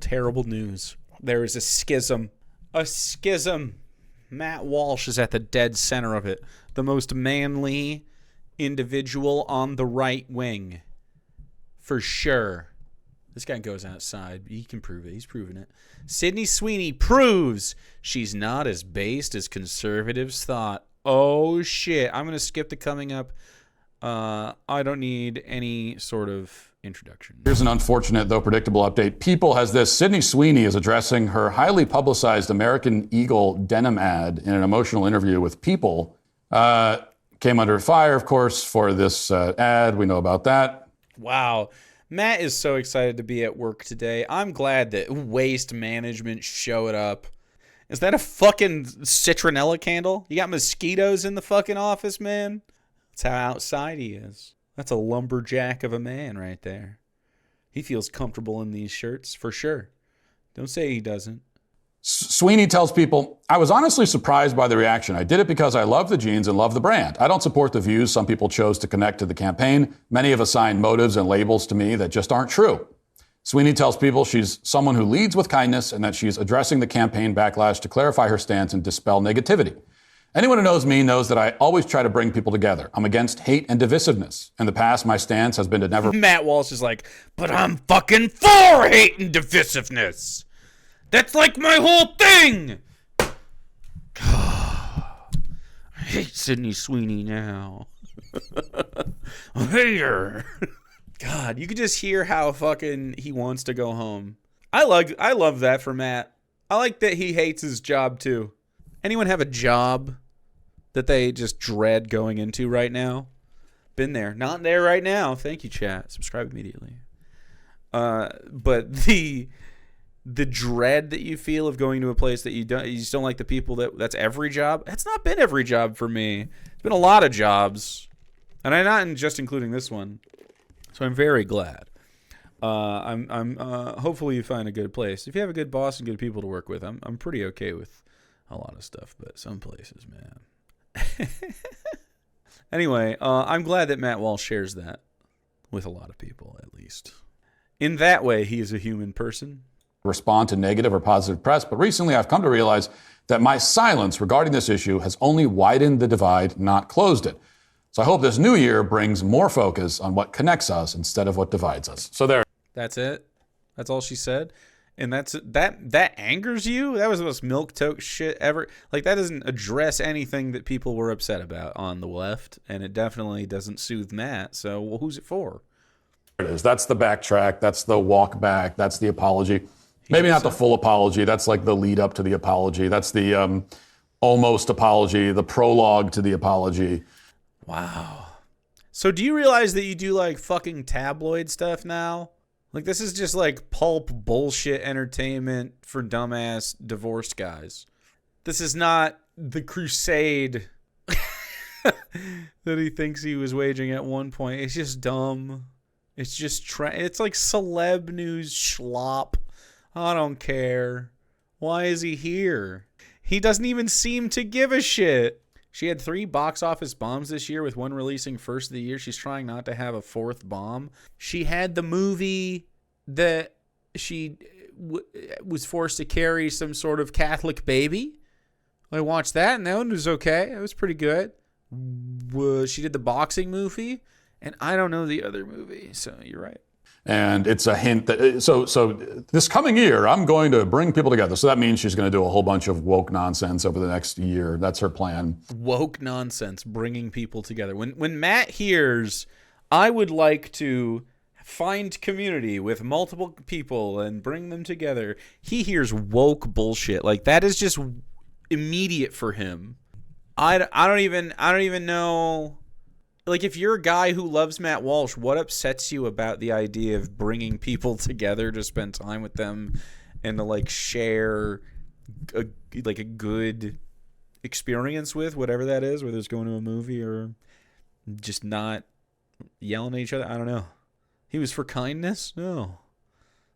terrible news. There is a schism. A schism. Matt Walsh is at the dead center of it. The most manly individual on the right wing. For sure. This guy goes outside. He can prove it. He's proven it. Sydney Sweeny proves she's not as based as conservatives thought. Oh, shit. I'm going to skip the coming up. I don't need any sort of introduction. Here's an unfortunate, though predictable update. People has this. Sydney Sweeny is addressing her highly publicized American Eagle denim ad in an emotional interview with People. Came under fire, of course, for this ad. We know about that. Wow. Matt is so excited to be at work today. I'm glad that Waste Management showed up. Is that a fucking citronella candle? You got mosquitoes in the fucking office, man? That's how outside he is. That's a lumberjack of a man right there. He feels comfortable in these shirts, for sure. Don't say he doesn't. Sweeny tells People, I was honestly surprised by the reaction. I did it because I love the jeans and love the brand. I don't support the views some people chose to connect to the campaign. Many have assigned motives and labels to me that just aren't true. Sweeny tells People she's someone who leads with kindness and that she's addressing the campaign backlash to clarify her stance and dispel negativity. Anyone who knows me knows that I always try to bring people together. I'm against hate and divisiveness. In the past, my stance has been to never... Matt Walsh is like, but I'm fucking for hate and divisiveness. That's like my whole thing. I hate Sydney Sweeny now. I hate her. God, you could just hear how fucking he wants to go home. I love that for Matt. I like that he hates his job too. Anyone have a job that they just dread going into right now? Been there. Not there right now. Thank you, chat. Subscribe immediately. But the dread that you feel of going to a place that you just don't like the people, that's every job. That's not been every job for me. It's been a lot of jobs. And I'm not just including this one. So I'm very glad. I'm hopefully you find a good place. If you have a good boss and good people to work with, I'm pretty okay with a lot of stuff, but some places, man. Anyway, I'm glad that Matt Walsh shares that with a lot of people, at least. In that way, he is a human person. Respond to negative or positive press, but recently I've come to realize that my silence regarding this issue has only widened the divide, not closed it. So I hope this new year brings more focus on what connects us instead of what divides us. So there. That's it? That's all she said? And that angers you? That was the most milquetoast shit ever. Like, that doesn't address anything that people were upset about on the left, and it definitely doesn't soothe Matt. So, well, who's it for? There it is. That's the backtrack. That's the walk back. That's the apology. Maybe not the full apology. That's like the lead up to the apology. That's the almost apology, the prologue to the apology. Wow. So do you realize that you do like fucking tabloid stuff now? Like, this is just like pulp bullshit entertainment for dumbass divorced guys. This is not the crusade that he thinks he was waging at one point. It's just dumb. It's just it's like celeb news schlop. I don't care. Why is he here? He doesn't even seem to give a shit. She had 3 box office bombs this year, with one releasing first of the year. She's trying not to have a 4th bomb. She had the movie that she was forced to carry some sort of Catholic baby. I watched that, and that one was okay. It was pretty good. She did the boxing movie, and I don't know the other movie, so you're right. And it's a hint that, so this coming year, I'm going to bring people together. So that means she's going to do a whole bunch of woke nonsense over the next year. That's her plan. Woke nonsense, bringing people together. When Matt hears, I would like to find community with multiple people and bring them together, he hears woke bullshit. Like, that is just immediate for him. I don't even know. Like, if you're a guy who loves Matt Walsh, what upsets you about the idea of bringing people together to spend time with them and to, like, share a good experience with, whatever that is, whether it's going to a movie or just not yelling at each other? I don't know. He was for kindness? No.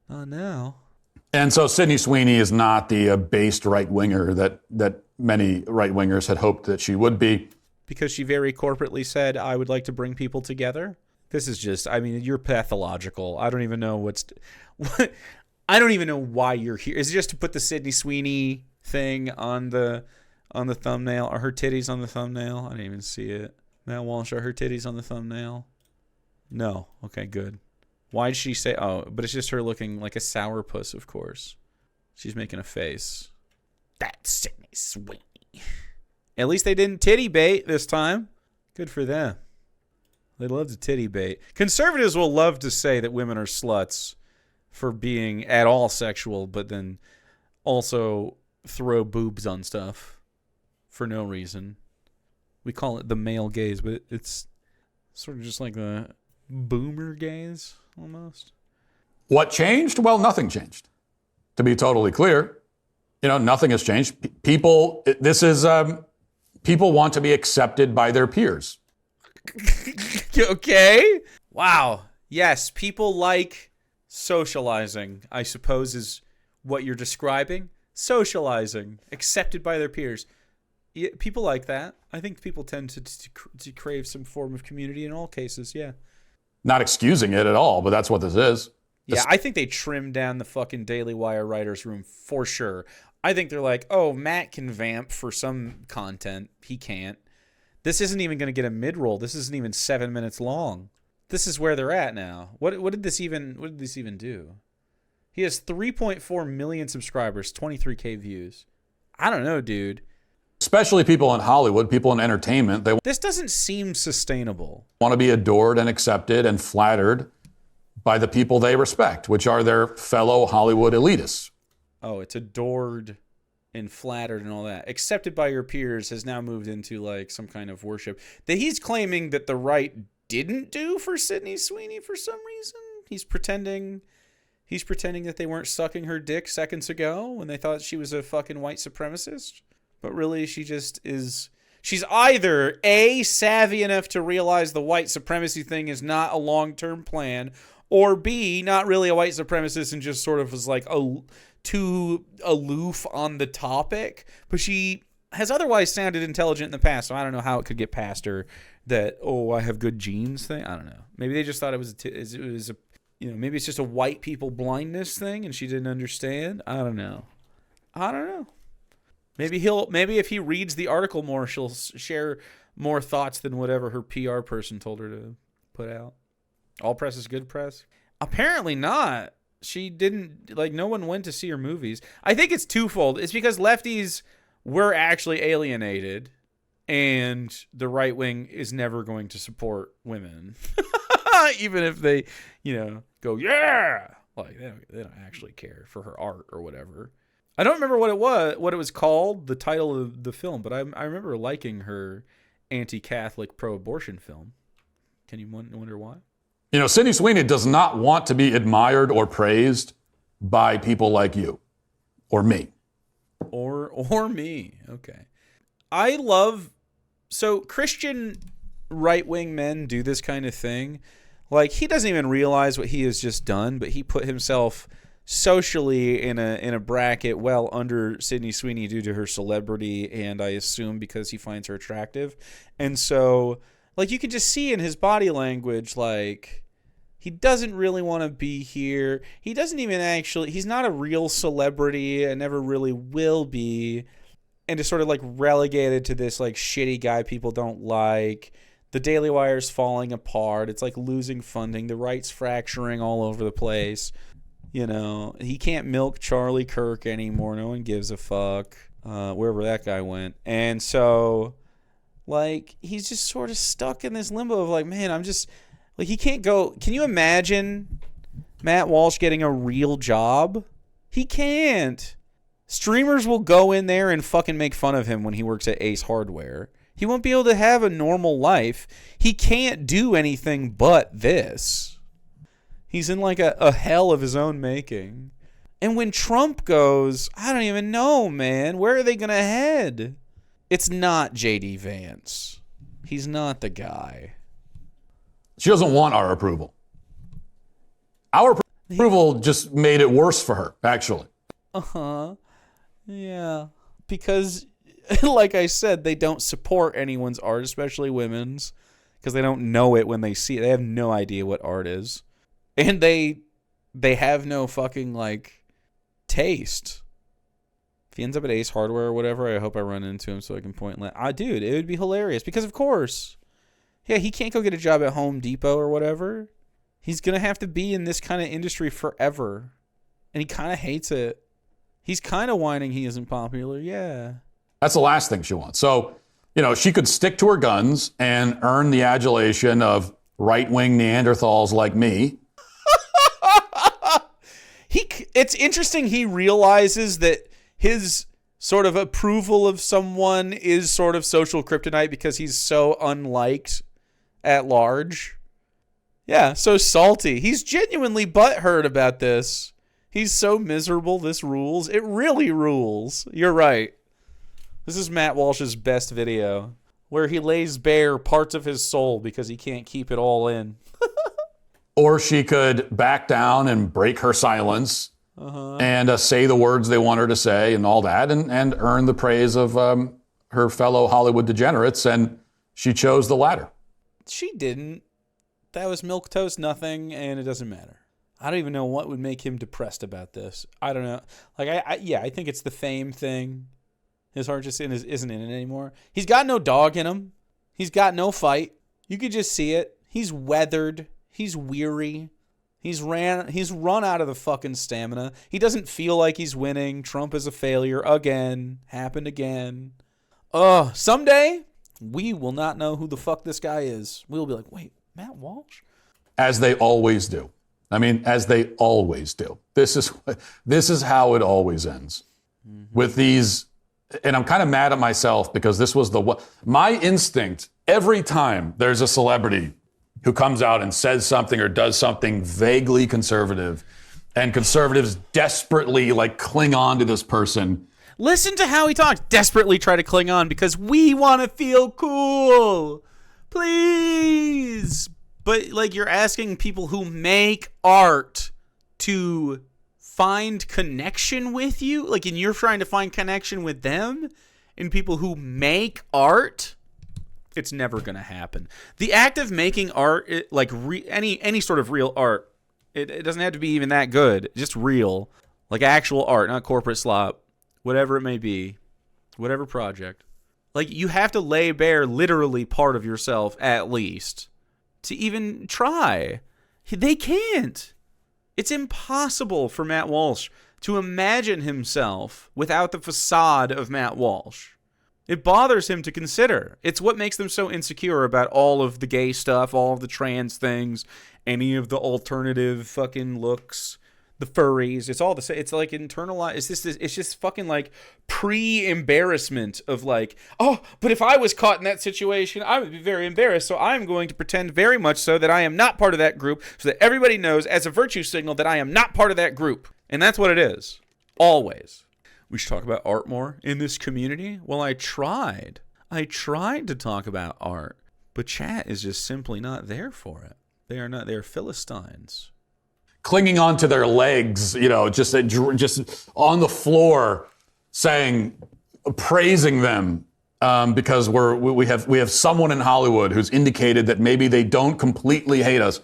Not now. And so Sydney Sweeny is not the based right-winger that many right-wingers had hoped that she would be. Because she very corporately said, I would like to bring people together. This is just, I mean, you're pathological. I don't even know what I don't even know why you're here. Is it just to put the Sydney Sweeney thing on the thumbnail? Are her titties on the thumbnail? I didn't even see it. Matt Walsh, are her titties on the thumbnail? No. Okay, good. Why did she say... Oh, but it's just her looking like a sourpuss, of course. She's making a face. That's Sydney Sweeney. At least they didn't titty bait this time. Good for them. They love to titty bait. Conservatives will love to say that women are sluts for being at all sexual, but then also throw boobs on stuff for no reason. We call it the male gaze, but it's sort of just like the boomer gaze almost. What changed? Well, nothing changed. To be totally clear, nothing has changed. People want to be accepted by their peers. Okay. Wow. Yes, people like socializing, I suppose, is what you're describing. Socializing, accepted by their peers. Yeah, people like that. I think people tend to crave some form of community in all cases, yeah. Not excusing it at all, but that's what this is. Yeah, I think they trimmed down the fucking Daily Wire writers' room for sure. I think they're like, oh, Matt can vamp for some content. He can't. This isn't even going to get a mid-roll. This isn't even 7 minutes long. This is where they're at now. What did this even do? He has 3.4 million subscribers, 23K views. I don't know, dude. Especially people in Hollywood, people in entertainment, this doesn't seem sustainable. Want to be adored and accepted and flattered by the people they respect, which are their fellow Hollywood elitists. Oh, it's adored and flattered and all that. Accepted by your peers has now moved into like some kind of worship that he's claiming that the right didn't do for Sydney Sweeney for some reason. He's pretending that they weren't sucking her dick seconds ago when they thought she was a fucking white supremacist. But really, she just is... She's either A, savvy enough to realize the white supremacy thing is not a long-term plan, or B, not really a white supremacist and just sort of was like too aloof on the topic. But she has otherwise sounded intelligent in the past, so I don't know how it could get past her that, oh, I have good genes thing. I don't know. Maybe they just thought it was maybe it's just a white people blindness thing and she didn't understand. I don't know. Maybe if he reads the article more, she'll share more thoughts than whatever her PR person told her to put out. All press is good press? Apparently not. She didn't, no one went to see her movies. I think it's twofold. It's because lefties were actually alienated and the right wing is never going to support women. Even if they, go, yeah! They don't actually care for her art or whatever. I don't remember what it was called, the title of the film, but I remember liking her anti-Catholic pro-abortion film. Can you wonder why? Sydney Sweeney does not want to be admired or praised by people like you or me. Or me. Okay. So Christian right-wing men do this kind of thing. He doesn't even realize what he has just done, but he put himself socially in a bracket well under Sydney Sweeney due to her celebrity, and I assume because he finds her attractive. And so, you can just see in his body language, he doesn't really want to be here. He doesn't even he's not a real celebrity and never really will be. And just sort of relegated to this shitty guy people don't like. The Daily Wire's falling apart. It's losing funding. The right's fracturing all over the place. He can't milk Charlie Kirk anymore. No one gives a fuck wherever that guy went. And so, he's just sort of stuck in this limbo of man, I'm just... he can't go... Can you imagine Matt Walsh getting a real job? He can't. Streamers will go in there and fucking make fun of him when he works at Ace Hardware. He won't be able to have a normal life. He can't do anything but this. He's in a hell of his own making. And when Trump goes, I don't even know, man. Where are they going to head? It's not J.D. Vance. He's not the guy. She doesn't want our approval. Our approval just made it worse for her, actually. Uh-huh. Yeah. Because, like I said, they don't support anyone's art, especially women's, because they don't know it when they see it. They have no idea what art is. And they have no fucking, taste. If he ends up at Ace Hardware or whatever, I hope I run into him so I can point. Dude, it would be hilarious because, of course, yeah, he can't go get a job at Home Depot or whatever. He's going to have to be in this kind of industry forever. And he kind of hates it. He's kind of whining he isn't popular. Yeah. That's the last thing she wants. So, she could stick to her guns and earn the adulation of right-wing Neanderthals like me. It's interesting he realizes that his sort of approval of someone is sort of social kryptonite because he's so unliked at large. Yeah, so salty. He's genuinely butthurt about this. He's so miserable, this rules. It really rules. You're right. This is Matt Walsh's best video, where he lays bare parts of his soul because he can't keep it all in. Or she could back down and break her silence and say the words they want her to say and all that and earn the praise of her fellow Hollywood degenerates, and she chose the latter. She didn't. That was milquetoast nothing, and it doesn't matter. I don't even know what would make him depressed about this. I don't know. Like, I think it's the fame thing. His heart just isn't in it anymore. He's got no dog in him. He's got no fight. You could just see it. He's weathered. He's weary. He's run out of the fucking stamina. He doesn't feel like he's winning. Trump is a failure again. Happened again. Someday we will not know who the fuck this guy is. We'll be like, wait, Matt Walsh? As they always do. As they always do. This is how it always ends. Mm-hmm. With these, and I'm kind of mad at myself because this was my instinct every time there's a celebrity who comes out and says something or does something vaguely conservative, and conservatives desperately cling on to this person. Listen to how he talks. Desperately try to cling on because we want to feel cool. Please. But you're asking people who make art to find connection with you, and you're trying to find connection with them, and people who make art. It's never gonna happen. The act of making art, any sort of real art, it doesn't have to be even that good. Just real, actual art, not corporate slop, whatever it may be, whatever project. You have to lay bare literally part of yourself at least to even try. They can't. It's impossible for Matt Walsh to imagine himself without the facade of Matt Walsh. It bothers him to consider. It's what makes them so insecure about all of the gay stuff, all of the trans things, any of the alternative fucking looks, the furries. It's all the same. It's internalized. It's just fucking pre-embarrassment of but if I was caught in that situation, I would be very embarrassed. So I'm going to pretend very much so that I am not part of that group so that everybody knows as a virtue signal that I am not part of that group. And that's what it is. Always. We should talk about art more in this community. Well, I tried to talk about art, but chat is just simply not there for it. They are not. They're Philistines. Clinging onto their legs, just on the floor, praising them because we have someone in Hollywood who's indicated that maybe they don't completely hate us.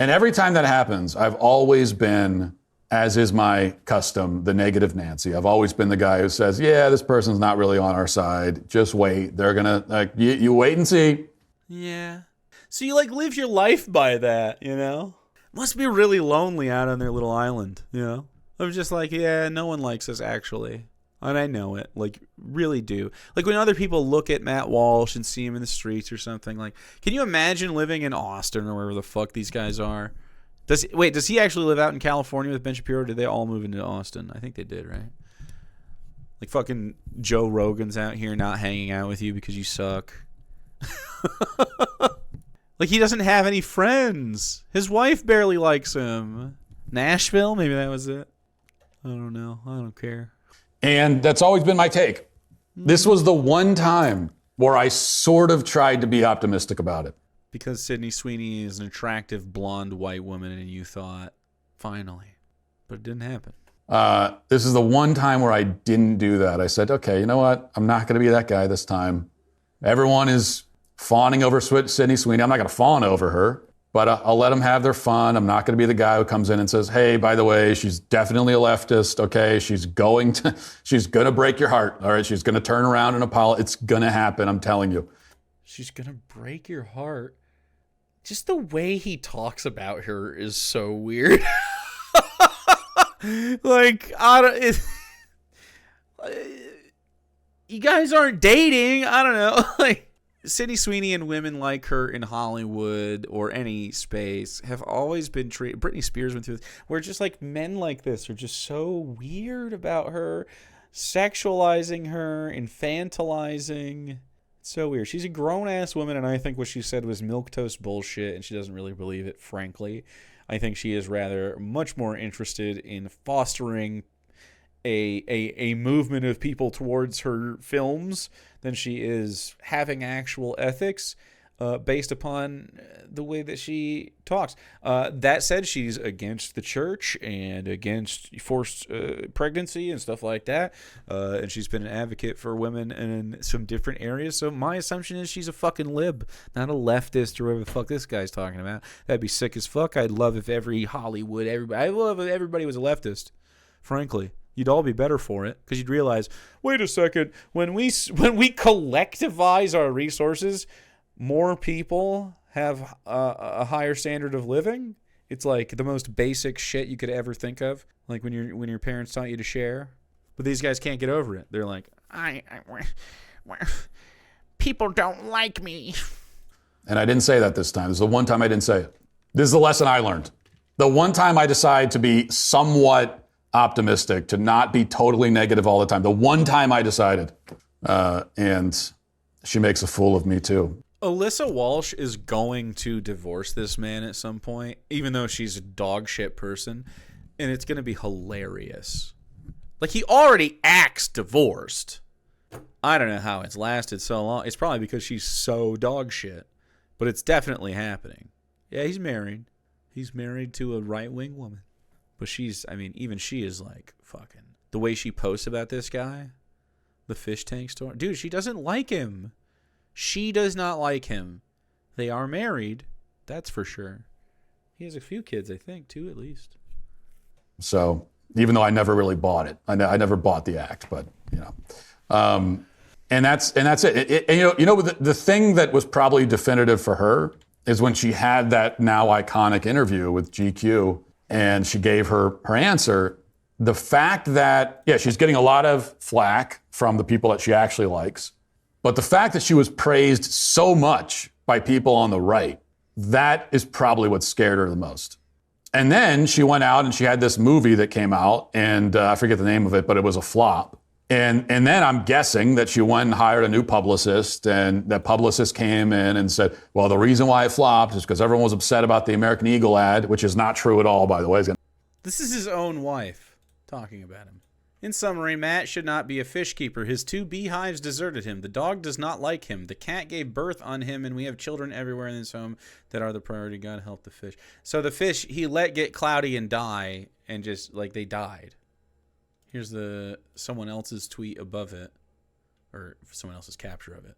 And every time that happens, I've always been, as is my custom, the negative Nancy. I've always been the guy who says, yeah, this person's not really on our side. Just wait. They're going to, you wait and see. Yeah. So you live your life by that, Must be really lonely out on their little island, I'm just yeah, no one likes us actually. And I know it, really do. When other people look at Matt Walsh and see him in the streets or something, can you imagine living in Austin or wherever the fuck these guys are? Does he actually live out in California with Ben Shapiro? Or did they all move into Austin? I think they did, right? Fucking Joe Rogan's out here not hanging out with you because you suck. He doesn't have any friends. His wife barely likes him. Nashville? Maybe that was it. I don't know. I don't care. And that's always been my take. This was the one time where I sort of tried to be optimistic about it. Because Sydney Sweeny is an attractive blonde white woman and you thought, finally. But it didn't happen. This is the one time where I didn't do that. I said, okay, you know what? I'm not going to be that guy this time. Everyone is fawning over Sydney Sweeny. I'm not going to fawn over her. But I'll let them have their fun. I'm not going to be the guy who comes in and says, hey, by the way, she's definitely a leftist, okay? She's going to break your heart, all right? She's going to turn around and apologize. It's going to happen, I'm telling you. She's going to break your heart. Just the way he talks about her is so weird. Like, you guys aren't dating. I don't know. Like, Sydney Sweeney and women like her in Hollywood or any space have always been treated. Britney Spears went through this, where just like men like this are just so weird about her, sexualizing her, infantilizing. It's so weird. She's a grown-ass woman, and I think what she said was milquetoast bullshit, and she doesn't really believe it, frankly. I think she is rather much more interested in fostering a movement of people towards her films than she is having actual ethics based upon the way that she talks. That said, she's against the church and against forced pregnancy and stuff like that. And she's been an advocate for women in some different areas. So my assumption is she's a fucking lib, not a leftist or whatever the fuck this guy's talking about. That'd be sick as fuck. I'd love if every Hollywood, I'd love if everybody was a leftist, frankly. You'd all be better for it because you'd realize, wait a second, when we collectivize our resources, more people have a higher standard of living. It's like the most basic shit you could ever think of, like when your parents taught you to share. But these guys can't get over it. They're like, people don't like me. And I didn't say that this time. This is the one time I didn't say it. This is the lesson I learned. The one time I decide to be somewhat optimistic, to not be totally negative all the time. The one time I decided. And she makes a fool of me too. Alyssa Walsh is going to divorce this man at some point, even though she's a dog shit person. And it's going to be hilarious. Like, he already acts divorced. I don't know how it's lasted so long. It's probably because she's so dog shit. But it's definitely happening. Yeah, he's married. He's married to a right-wing woman. But even she is like, fucking, the way she posts about this guy, the fish tank store. Dude, she doesn't like him. She does not like him. They are married. That's for sure. He has a few kids, I think, too, at least. So, even though I never really bought it, I never bought the act, but, and that's it. The thing that was probably definitive for her is when she had that now iconic interview with GQ, and she gave her answer. The fact that, she's getting a lot of flack from the people that she actually likes, but the fact that she was praised so much by people on the right, that is probably what scared her the most. And then she went out and she had this movie that came out, and I forget the name of it, but it was a flop. And then I'm guessing that she went and hired a new publicist, and that publicist came in and said, well, the reason why it flopped is because everyone was upset about the American Eagle ad, which is not true at all, by the way. This is his own wife talking about him. In summary, Matt should not be a fish keeper. His 2 beehives deserted him. The dog does not like him. The cat gave birth on him, and we have children everywhere in this home that are the priority. God help the fish. So the fish he let get cloudy and die, and just, like, they died. Here's someone else's tweet above it, or someone else's capture of it.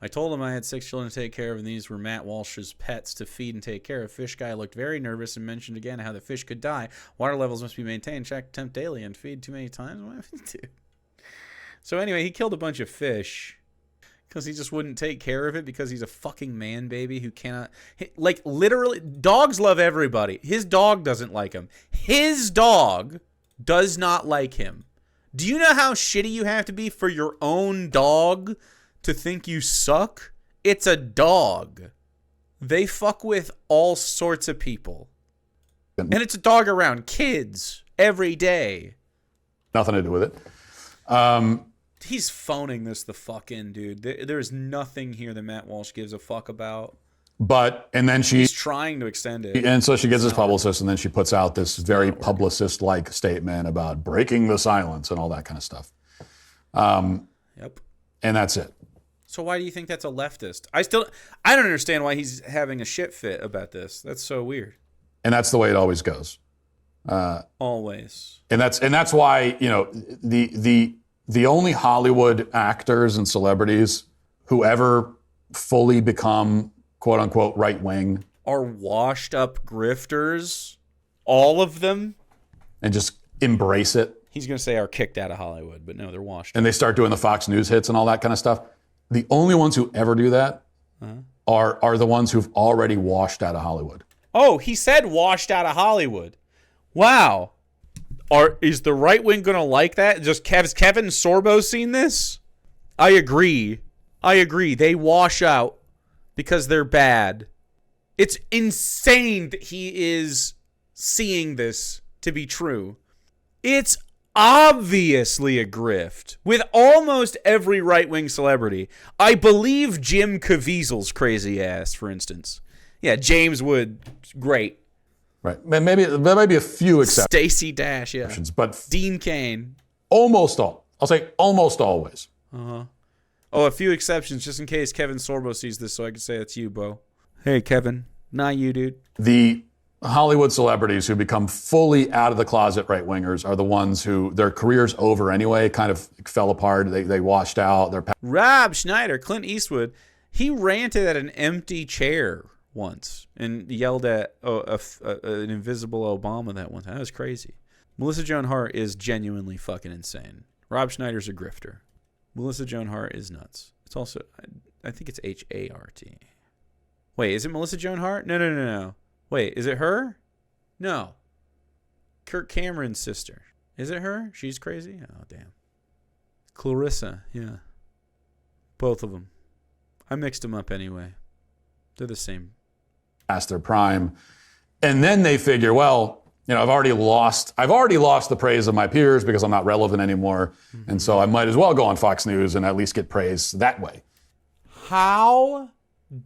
I told him I had 6 children to take care of, and these were Matt Walsh's pets to feed and take care of. Fish guy looked very nervous and mentioned again how the fish could die. Water levels must be maintained, check temp daily, and feed too many times. What happened to? So anyway, he killed a bunch of fish because he just wouldn't take care of it because he's a fucking man baby who cannot, like, literally, dogs love everybody. His dog doesn't like him. His dog does not like him. Do you know how shitty you have to be for your own dog to think you suck? It's a dog. They fuck with all sorts of people. And it's a dog around kids every day. Nothing to do with it. He's phoning this the fuck in, dude. There's nothing here that Matt Walsh gives a fuck about. And then he's trying to extend it. And so she gets this publicist, and then she puts out this very publicist-like statement about breaking the silence and all that kind of stuff. Yep. And that's it. So why do you think that's a leftist? I don't understand why he's having a shit fit about this. That's so weird. And that's the way it always goes. Always. And that's why, the only Hollywood actors and celebrities who ever fully become quote unquote right wing are washed up grifters. All of them. And just embrace it. He's going to say are kicked out of Hollywood, but no, they're washed. And they start doing the Fox News hits and all that kind of stuff. The only ones who ever do that are the ones who've already washed out of Hollywood. Oh, he said washed out of Hollywood. Wow. Is the right wing going to like that? Has Kevin Sorbo seen this? I agree. They wash out because they're bad. It's insane that he is seeing this to be true. It's obviously a grift with almost every right-wing celebrity. I believe Jim Caviezel's crazy ass, for instance. Yeah, James Wood, great. Right. Maybe there might be a few exceptions. Stacey Dash, yeah. But Dean Cain. Almost all. I'll say almost always. Oh, a few exceptions, just in case Kevin Sorbo sees this, so I can say it's you, Bo. Hey, Kevin. Not you, dude. The Hollywood celebrities who become fully out of the closet right-wingers are the ones who their career's over anyway, kind of fell apart. They washed out. Rob Schneider, Clint Eastwood, he ranted at an empty chair once and yelled at an invisible Obama that one time. That was crazy. Melissa Joan Hart is genuinely fucking insane. Rob Schneider's a grifter. Melissa Joan Hart is nuts. It's also, I think it's H-A-R-T. Wait, is it Melissa Joan Hart? No. Wait, is it her? No. Kirk Cameron's sister. Is it her? She's crazy? Oh, damn. Clarissa, yeah. Both of them. I mixed them up anyway. They're the same. Past their prime. And then they figure, well, I've already lost the praise of my peers because I'm not relevant anymore. Mm-hmm. And so I might as well go on Fox News and at least get praise that way. How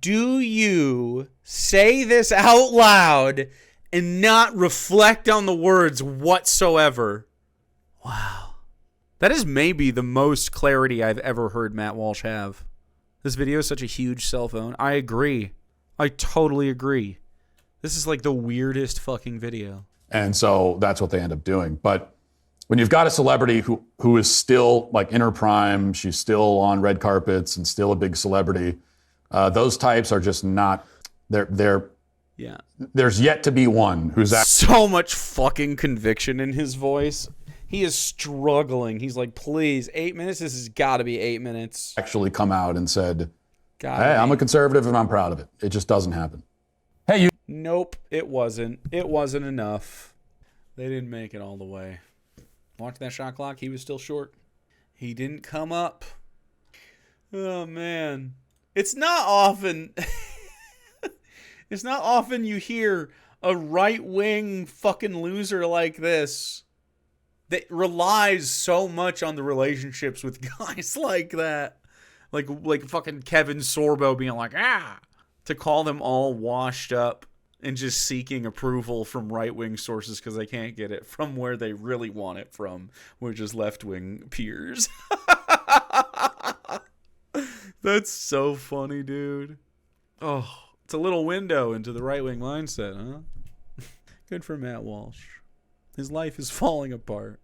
do you say this out loud and not reflect on the words whatsoever? Wow. That is maybe the most clarity I've ever heard Matt Walsh have. This video is such a huge cell phone. I agree. I totally agree. This is like the weirdest fucking video. And so that's what they end up doing. But when you've got a celebrity who is still like in her prime, she's still on red carpets and still a big celebrity, those types are just not, yeah. There's yet to be one who's so much fucking conviction in his voice. He is struggling. He's like, please, 8 minutes? This has got to be 8 minutes. Actually come out and said, hey, I'm a conservative and I'm proud of it. It just doesn't happen. Hey, you. Nope, it wasn't. It wasn't enough. They didn't make it all the way. Watch that shot clock. He was still short. He didn't come up. Oh, man. It's not often... It's not often you hear a right-wing fucking loser like this that relies so much on the relationships with guys like that. Like fucking Kevin Sorbo being like, to call them all washed up and just seeking approval from right-wing sources because they can't get it from where they really want it from, which is left-wing peers. That's so funny, dude. Oh, it's a little window into the right-wing mindset, huh? Good for Matt Walsh. His life is falling apart.